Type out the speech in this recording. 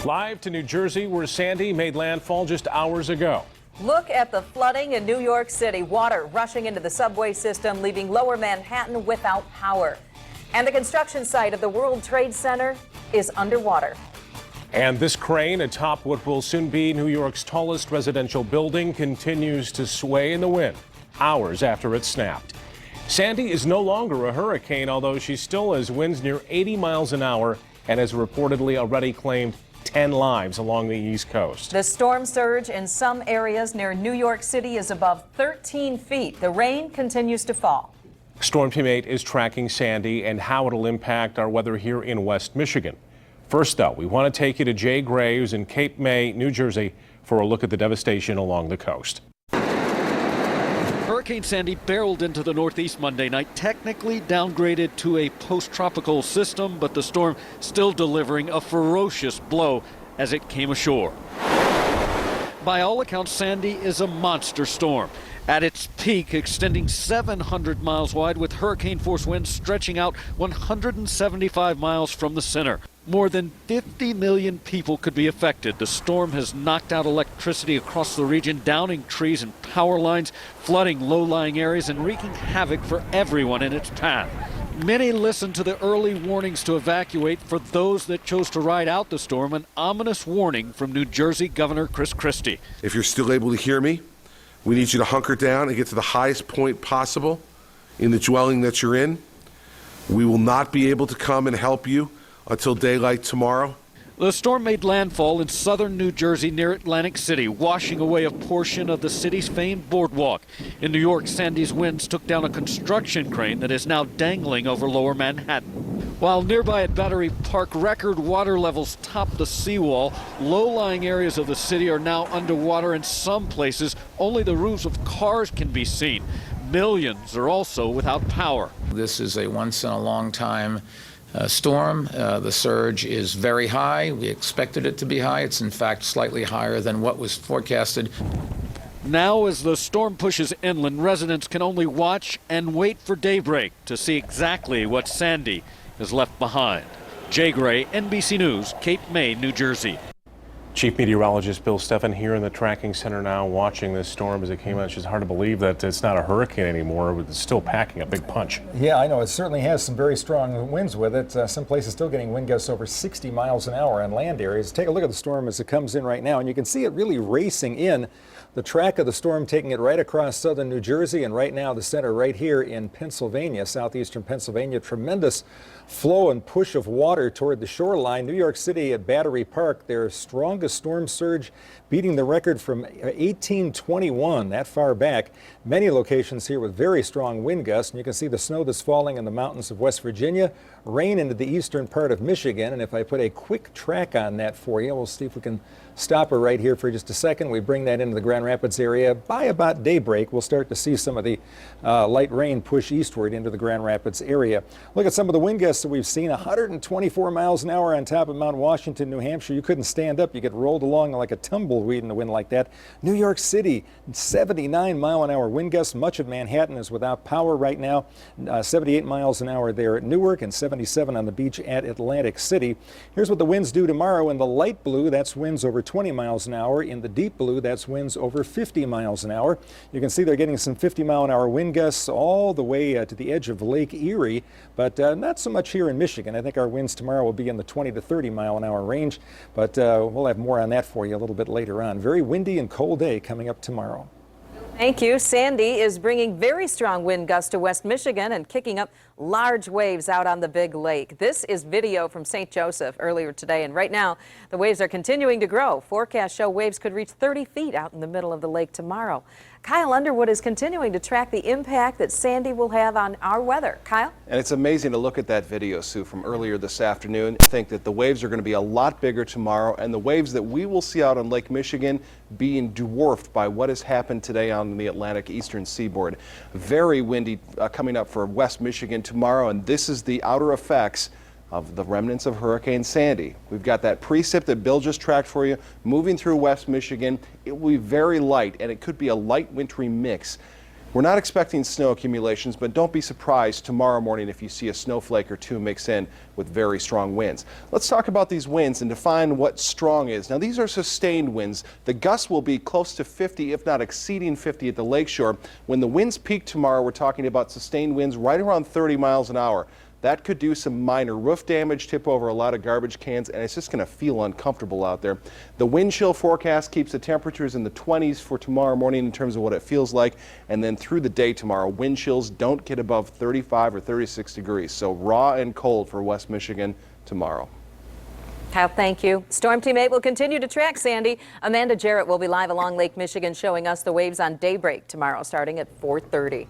Live to New Jersey, where Sandy made landfall just hours ago. Look at the flooding in New York City. Water rushing into the subway system, leaving lower Manhattan without power. And the construction site of the World Trade Center is underwater. And this crane atop what will soon be New York's tallest residential building continues to sway in the wind hours after it snapped. Sandy is no longer a hurricane, although she still has winds near 80 miles an hour and has reportedly already claimed 10 lives along the East Coast. The storm surge in some areas near New York City is above 13 feet. The rain continues to fall. Storm Team 8 is tracking Sandy and how it'll impact our weather here in West Michigan. First, though, we want to take you to Jay Gray, who's in Cape May, New Jersey, for a look at the devastation along the coast. Hurricane Sandy barreled into the Northeast Monday night, technically downgraded to a post-tropical system, but the storm still delivering a ferocious blow as it came ashore. By all accounts, Sandy is a monster storm. At its peak, extending 700 miles wide with hurricane-force winds stretching out 175 miles from the center. More than 50 million people could be affected. The storm has knocked out electricity across the region, downing trees and power lines, flooding low-lying areas, and wreaking havoc for everyone in its path. Many listened to the early warnings to evacuate. For those that chose to ride out the storm, an ominous warning from New Jersey Governor Chris Christie. If you're still able to hear me, we need you to hunker down and get to the highest point possible in the dwelling that you're in. We will not be able to come and help you until daylight tomorrow. The storm made landfall in southern New Jersey near Atlantic City, washing away a portion of the city's famed boardwalk. In New York, Sandy's winds took down a construction crane that is now dangling over lower Manhattan. While nearby at Battery Park, record water levels top the seawall. Low-lying areas of the city are now underwater. In some places, only the roofs of cars can be seen. Millions are also without power. This is a once-in-a-long-time storm. The surge is very high. We expected it to be high. It's in fact slightly higher than what was forecasted. Now, as the storm pushes inland, residents can only watch and wait for daybreak to see exactly what Sandy has left behind. Jay Gray, NBC News, Cape May, New Jersey. Chief Meteorologist Bill Steffen here in the tracking center now, watching this storm as it came out. It's just hard to believe that it's not a hurricane anymore, but it's still packing a big punch. Yeah, I know. It certainly has some very strong winds with it. Some places still getting wind gusts over 60 miles an hour on land areas. Take a look at the storm as it comes in right now, and you can see it really racing in. The track of the storm taking it right across southern New Jersey, and right now the center right here in Pennsylvania, southeastern Pennsylvania. Tremendous flow and push of water toward the shoreline. New York City at Battery Park, their strongest storm surge, beating the record from 1821, that far back. Many locations here with very strong wind gusts, and you can see the snow that's falling in the mountains of West Virginia, rain into the eastern part of Michigan. And if I put a quick track on that for you, we'll see if we can stop her right here for just a second. We bring that into the Grand Rapids area. By about daybreak, we'll start to see some of the light rain push eastward into the Grand Rapids area. Look at some of the wind gusts that we've seen. 124 miles an hour on top of Mount Washington, New Hampshire. You couldn't stand up. You get rolled along like a tumbleweed in the wind like that. New York City, 79-mile-an-hour wind gusts. Much of Manhattan is without power right now. 78 miles an hour there at Newark and 77 on the beach at Atlantic City. Here's what the winds do tomorrow. In the light blue, that's winds over 20 miles an hour. In the deep blue, that's winds over 50 miles an hour. You can see they're getting some 50-mile-an-hour wind gusts all the way to the edge of Lake Erie, but not so much here in Michigan. I think our winds tomorrow will be in the 20 to 30-mile-an-hour range, but we'll have more on that for you a little bit later on. Very windy and cold day coming up tomorrow. Thank you. Sandy is bringing very strong wind gusts to West Michigan and kicking up large waves out on the big lake. This is video from St. Joseph earlier today, and right now the waves are continuing to grow. Forecasts show waves could reach 30 feet out in the middle of the lake tomorrow. Kyle Underwood is continuing to track the impact that Sandy will have on our weather. Kyle? And it's amazing to look at that video, Sue, from earlier this afternoon. I think that the waves are going to be a lot bigger tomorrow, and the waves that we will see out on Lake Michigan being dwarfed by what has happened today on the Atlantic eastern seaboard. Very windy coming up for West Michigan tomorrow, and this is the outer effects of the remnants of Hurricane Sandy. We've got that precip that Bill just tracked for you moving through West Michigan. It will be very light, and it could be a light wintry mix. We're not expecting snow accumulations, but don't be surprised tomorrow morning if you see a snowflake or two mix in with very strong winds. Let's talk about these winds and define what strong is. Now, these are sustained winds. The gusts will be close to 50, if not exceeding 50 at the lakeshore. When the winds peak tomorrow, we're talking about sustained winds right around 30 miles an hour. That could do some minor roof damage, tip over a lot of garbage cans, and it's just going to feel uncomfortable out there. The wind chill forecast keeps the temperatures in the 20s for tomorrow morning in terms of what it feels like, and then through the day tomorrow, wind chills don't get above 35 or 36 degrees. So raw and cold for West Michigan tomorrow. Kyle, thank you. Storm Team 8 will continue to track Sandy. Amanda Jarrett will be live along Lake Michigan showing us the waves on daybreak tomorrow starting at 4:30.